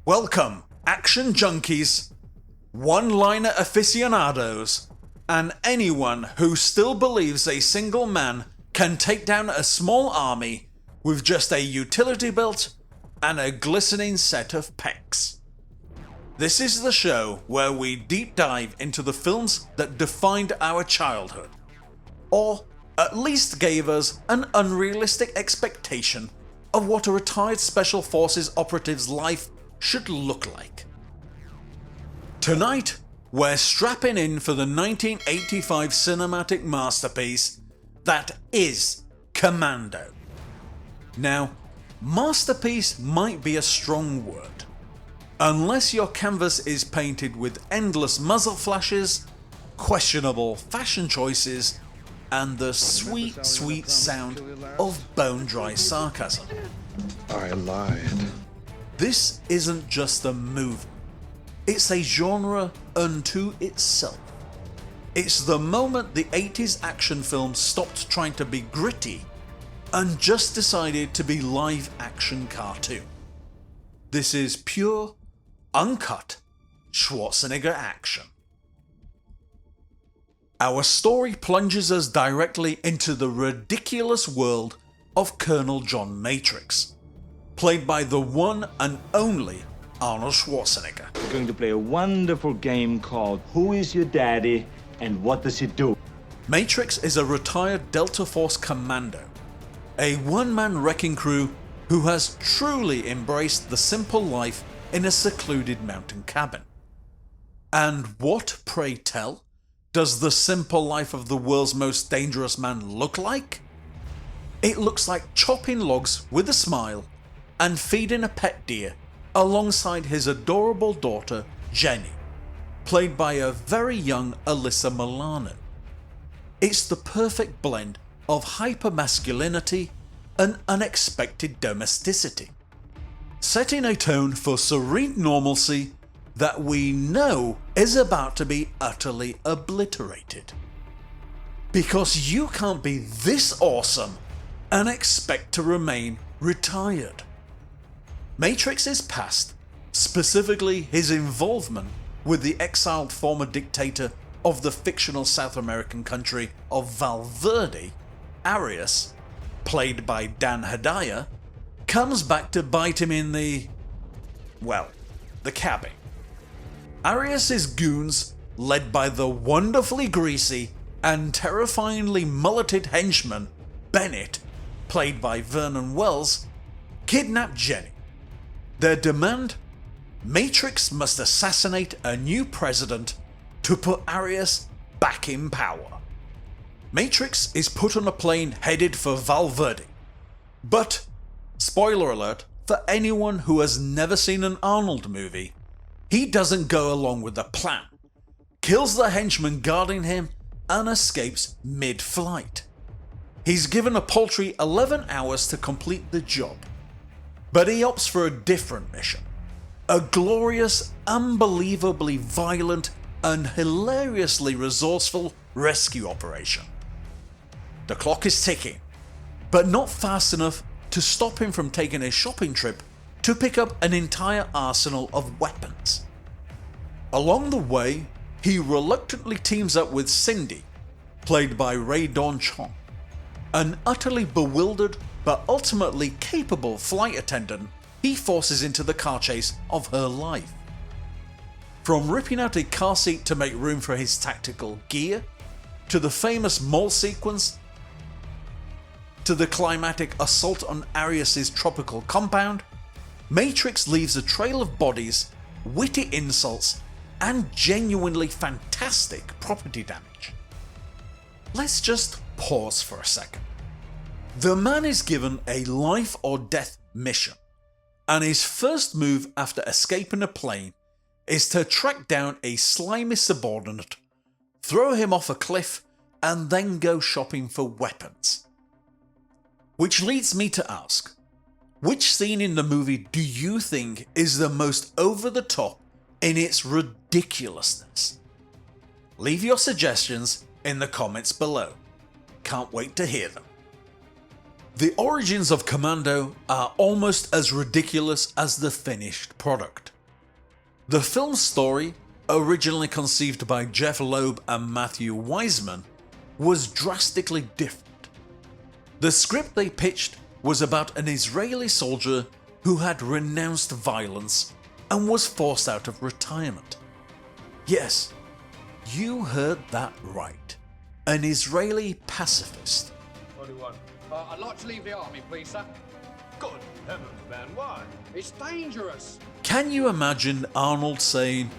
Welcome, action junkies, one-liner aficionados, and anyone who still believes a single man can take down a small army with just a utility belt and a glistening set of pecs. This is the show where we deep dive into the films that defined our childhood, or at least gave us an unrealistic expectation of what a retired Special Forces operative's life should look like. Tonight, we're strapping in for the 1985 cinematic masterpiece that is Commando. Now, masterpiece might be a strong word, unless your canvas is painted with endless muzzle flashes, questionable fashion choices, and the sweet, sweet sound of bone-dry sarcasm. I lied. This isn't just a movie, it's a genre unto itself. It's the moment the 80s action film stopped trying to be gritty and just decided to be live action cartoon. This is pure, uncut Schwarzenegger action. Our story plunges us directly into the ridiculous world of Colonel John Matrix, played by the one and only Arnold Schwarzenegger. We're going to play a wonderful game called Who is Your Daddy and What Does He Do? Matrix is a retired Delta Force commando, a one-man wrecking crew who has truly embraced the simple life in a secluded mountain cabin. And what, pray tell, does the simple life of the world's most dangerous man look like? It looks like chopping logs with a smile and feeding a pet deer alongside his adorable daughter Jenny, played by a very young Alyssa Milano. It's the perfect blend of hyper-masculinity and unexpected domesticity, setting a tone for serene normalcy that we know is about to be utterly obliterated. Because you can't be this awesome and expect to remain retired. Matrix's past, specifically his involvement with the exiled former dictator of the fictional South American country of Valverde, Arias, played by Dan Hedaya, comes back to bite him in the cabbing. Arias' goons, led by the wonderfully greasy and terrifyingly mulleted henchman Bennett, played by Vernon Wells, kidnap Jenny. Their demand? Matrix must assassinate a new president to put Arias back in power. Matrix is put on a plane headed for Valverde, but, spoiler alert for anyone who has never seen an Arnold movie, he doesn't go along with the plan, kills the henchman guarding him, and escapes mid-flight. He's given a paltry 11 hours to complete the job, but he opts for a different mission, a glorious, unbelievably violent, and hilariously resourceful rescue operation. The clock is ticking, but not fast enough to stop him from taking a shopping trip to pick up an entire arsenal of weapons. Along the way, he reluctantly teams up with Cindy, played by Ray Dawn Chong, an utterly bewildered but ultimately capable flight attendant he forces into the car chase of her life. From ripping out a car seat to make room for his tactical gear, to the famous mall sequence, to the climactic assault on Arias' tropical compound, Matrix leaves a trail of bodies, witty insults, and genuinely fantastic property damage. Let's just pause for a second. The man is given a life or death mission, and his first move after escaping a plane is to track down a slimy subordinate, throw him off a cliff, and then go shopping for weapons. Which leads me to ask, which scene in the movie do you think is the most over the top in its ridiculousness? Leave your suggestions in the comments below. Can't wait to hear them. The origins of Commando are almost as ridiculous as the finished product. The film's story, originally conceived by Jeff Loeb and Matthew Wiseman, was drastically different. The script they pitched was about an Israeli soldier who had renounced violence and was forced out of retirement. Yes, you heard that right. An Israeli pacifist. What do you want? I'd like to leave the army, please, sir. Good heavens, man, why? It's dangerous. Can you imagine Arnold saying,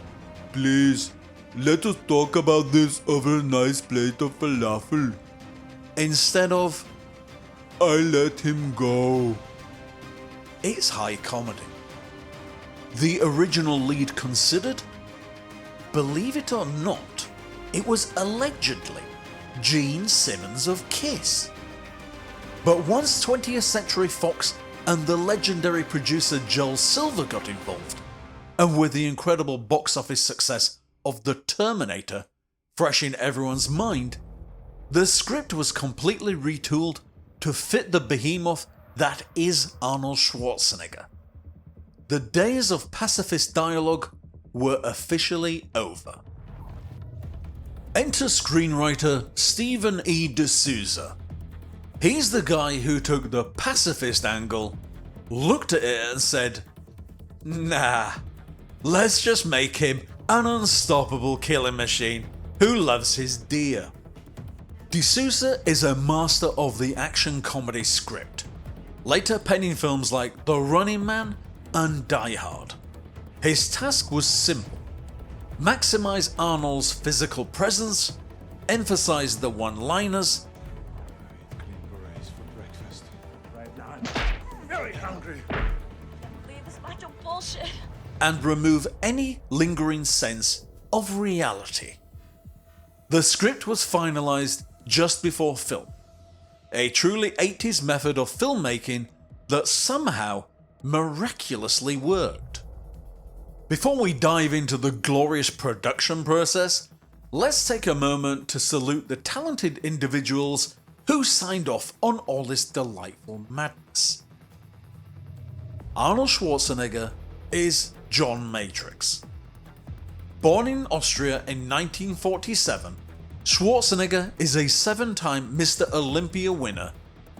"Please, let us talk about this over a nice plate of falafel," instead of, "I let him go"? It's high comedy. The original lead considered? Believe it or not, it was allegedly Gene Simmons of Kiss. But once 20th Century Fox and the legendary producer Joel Silver got involved, and with the incredible box office success of The Terminator fresh in everyone's mind, the script was completely retooled to fit the behemoth that is Arnold Schwarzenegger. The days of pacifist dialogue were officially over. Enter screenwriter Stephen E. D'Souza. He's the guy who took the pacifist angle, looked at it and said, "Nah, let's just make him an unstoppable killing machine who loves his deer." D'Souza is a master of the action comedy script, later penning films like The Running Man and Die Hard. His task was simple: maximize Arnold's physical presence, emphasize the one-liners, Clean berets for breakfast. Right now, I'm very hungry. Believe this bunch of bullshit. and remove any lingering sense of reality. The script was finalized just before film, a truly 80s method of filmmaking that somehow miraculously worked. Before we dive into the glorious production process, let's take a moment to salute the talented individuals who signed off on all this delightful madness. Arnold Schwarzenegger is John Matrix. Born in Austria in 1947, Schwarzenegger is a 7-time Mr. Olympia winner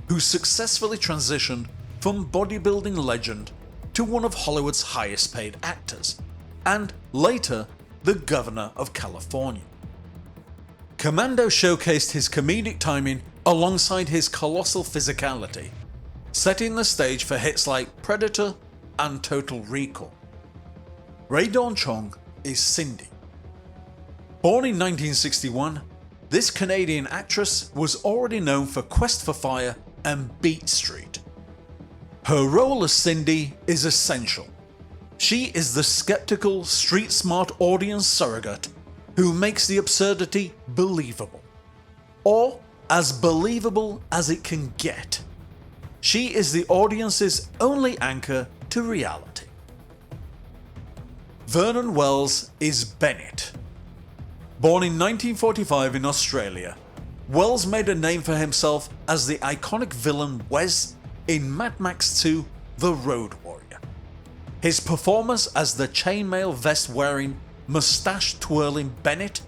who successfully transitioned from bodybuilding legend to one of Hollywood's highest paid actors, and later the Governor of California. Commando showcased his comedic timing alongside his colossal physicality, setting the stage for hits like Predator and Total Recall. Rae Dawn Chong is Cindy. Born in 1961, this Canadian actress was already known for Quest for Fire and Beat Street. Her role as Cindy is essential. She is the skeptical, street-smart audience surrogate who makes the absurdity believable, or as believable as it can get. She is the audience's only anchor to reality. Vernon Wells is Bennett. Born in 1945 in Australia, Wells made a name for himself as the iconic villain Wes in Mad Max 2: The Road Warrior. His performance as the chainmail vest wearing, mustache twirling Bennett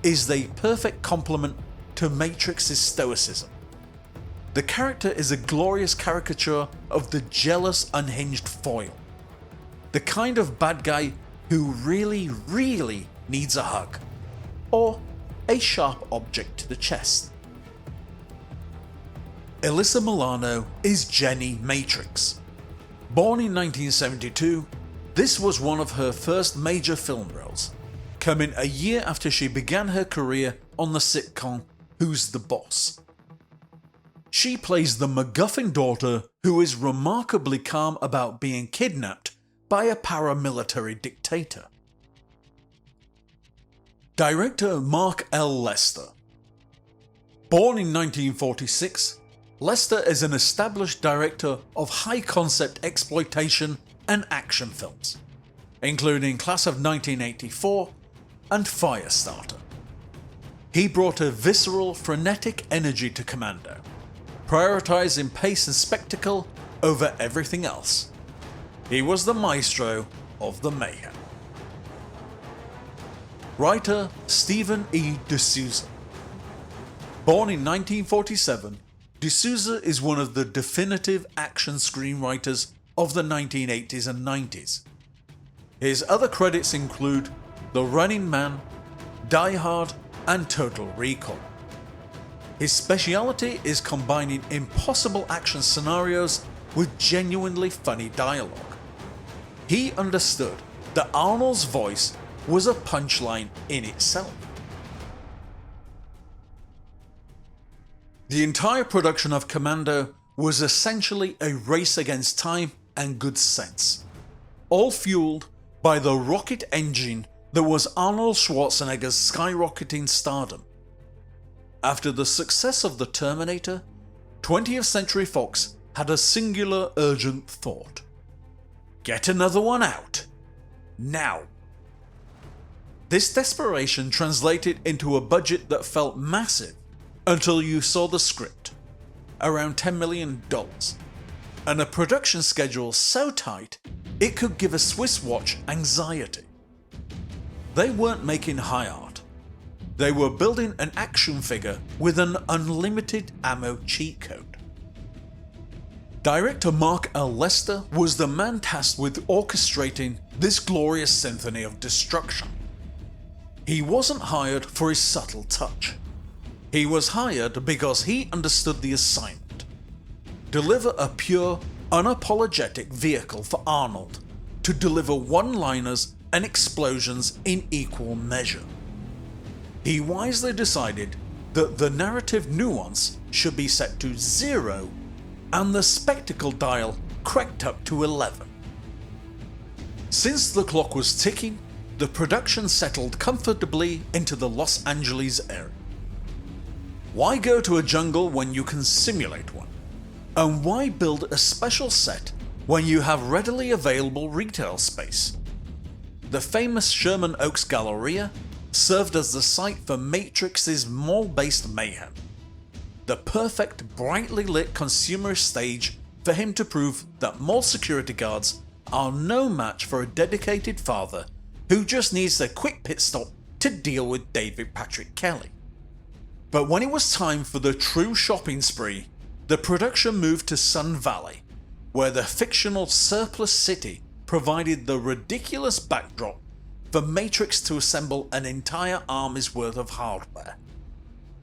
is the perfect complement to Matrix's stoicism. The character is a glorious caricature of the jealous, unhinged foil, the kind of bad guy who really needs a hug, or a sharp object to the chest. Alyssa Milano is Jenny Matrix. Born in 1972, this was one of her first major film roles, coming a year after she began her career on the sitcom Who's the Boss. She plays the MacGuffin daughter who is remarkably calm about being kidnapped by a paramilitary dictator. Director Mark L. Lester. Born in 1946, Lester is an established director of high-concept exploitation and action films, including Class of 1984 and Firestarter. He brought a visceral, frenetic energy to Commando, prioritizing pace and spectacle over everything else. He was the maestro of the mayhem. Writer Stephen E. D'Souza. Born in 1947, D'Souza is one of the definitive action screenwriters of the 1980s and 90s. His other credits include The Running Man, Die Hard, and Total Recall. His speciality is combining impossible action scenarios with genuinely funny dialogue. He understood that Arnold's voice was a punchline in itself. The entire production of Commando was essentially a race against time and good sense, all fueled by the rocket engine that was Arnold Schwarzenegger's skyrocketing stardom. After the success of The Terminator, 20th Century Fox had a singular urgent thought: get another one out, now. This desperation translated into a budget that felt massive until you saw the script, around $10 million, and a production schedule so tight it could give a Swiss watch anxiety. They weren't making high art, they were building an action figure with an unlimited ammo cheat code. Director Mark L. Lester was the man tasked with orchestrating this glorious symphony of destruction. He wasn't hired for his subtle touch. He was hired because he understood the assignment: deliver a pure, unapologetic vehicle for Arnold to deliver one-liners and explosions in equal measure. He wisely decided that the narrative nuance should be set to 0 and the spectacle dial cranked up to 11. Since the clock was ticking, the production settled comfortably into the Los Angeles area. Why go to a jungle when you can simulate one? And why build a special set when you have readily available retail space? The famous Sherman Oaks Galleria served as the site for Matrix's mall-based mayhem, the perfect brightly lit consumer stage for him to prove that mall security guards are no match for a dedicated father who just needs a quick pit stop to deal with David Patrick Kelly. But when it was time for the true shopping spree, the production moved to Sun Valley, where the fictional surplus city provided the ridiculous backdrop for Matrix to assemble an entire army's worth of hardware.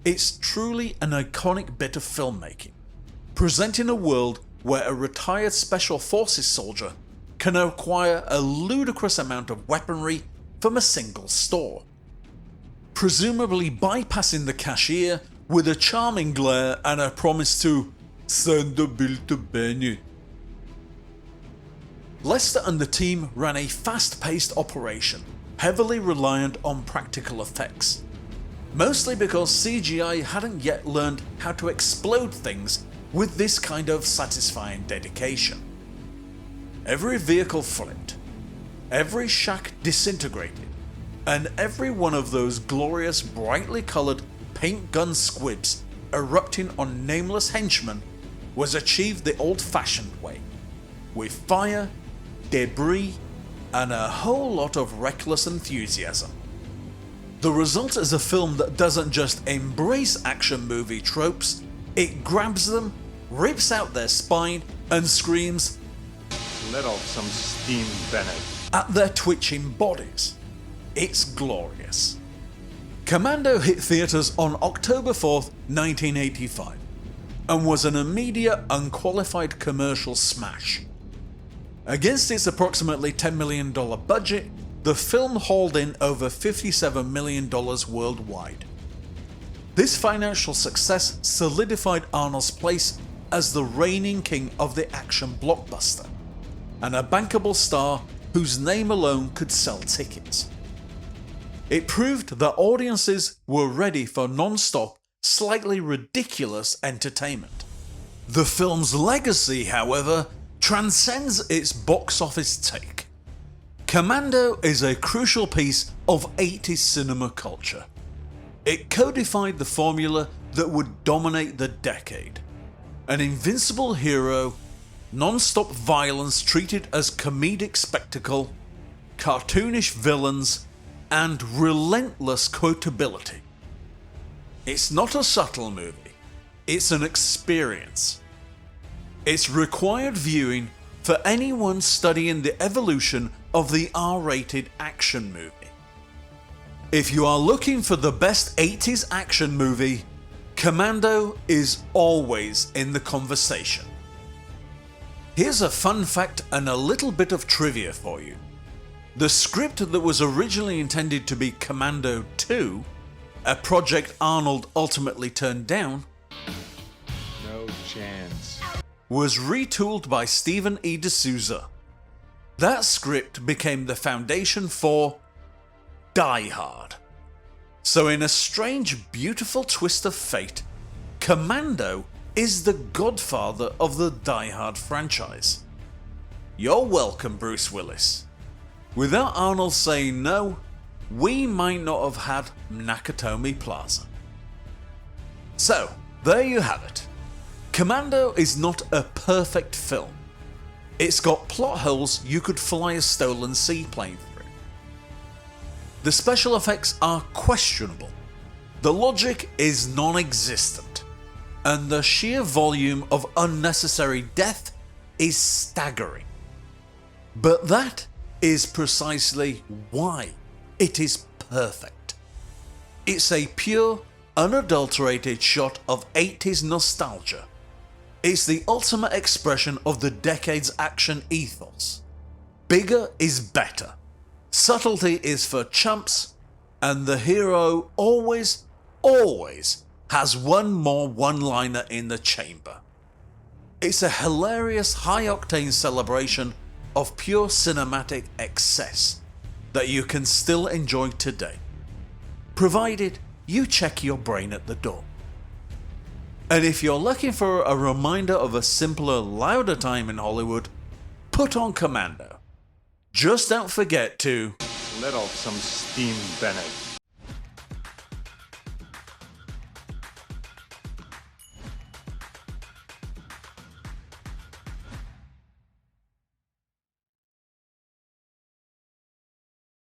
It's truly an iconic bit of filmmaking, presenting a world where a retired Special Forces soldier can acquire a ludicrous amount of weaponry from a single store, presumably bypassing the cashier with a charming glare and a promise to send the bill to Benny. Lester and the team ran a fast-paced operation, heavily reliant on practical effects, mostly because CGI hadn't yet learned how to explode things with this kind of satisfying dedication. Every vehicle flipped, every shack disintegrated, and every one of those glorious brightly coloured paint gun squibs erupting on nameless henchmen was achieved the old-fashioned way, with fire, debris, and a whole lot of reckless enthusiasm. The result is a film that doesn't just embrace action movie tropes, it grabs them, rips out their spine, and screams, Let off some steam, Bennett. at their twitching bodies. It's glorious. Commando hit theatres on October 4th, 1985, and was an immediate unqualified commercial smash. Against its approximately $10 million budget, the film hauled in over $57 million worldwide. This financial success solidified Arnold's place as the reigning king of the action blockbuster, and a bankable star whose name alone could sell tickets. It proved that audiences were ready for non-stop, slightly ridiculous entertainment. The film's legacy, however, transcends its box office take. Commando is a crucial piece of 80s cinema culture. It codified the formula that would dominate the decade. An invincible hero, non-stop violence treated as comedic spectacle, cartoonish villains, and relentless quotability. It's not a subtle movie, it's an experience. It's required viewing for anyone studying the evolution of the R-rated action movie. If you are looking for the best 80s action movie, Commando is always in the conversation. Here's a fun fact and a little bit of trivia for you. The script that was originally intended to be Commando 2, a project Arnold ultimately turned down, No chance. was retooled by Stephen E. D'Souza. That script became the foundation for Die Hard. So in a strange, beautiful twist of fate, Commando is the godfather of the Die Hard franchise. You're welcome, Bruce Willis. Without Arnold saying no, we might not have had Nakatomi Plaza. So, there you have it. Commando is not a perfect film. It's got plot holes you could fly a stolen seaplane through. The special effects are questionable, the logic is non-existent, and the sheer volume of unnecessary death is staggering. But that is precisely why it is perfect. It's a pure, unadulterated shot of 80s nostalgia. It's the ultimate expression of the decade's action ethos. Bigger is better. Subtlety is for chumps, and the hero always has one more one-liner in the chamber. It's a hilarious high-octane celebration of pure cinematic excess that you can still enjoy today, provided you check your brain at the door. And if you're looking for a reminder of a simpler, louder time in Hollywood, put on Commando. Just don't forget to Let off some steam, Bennett.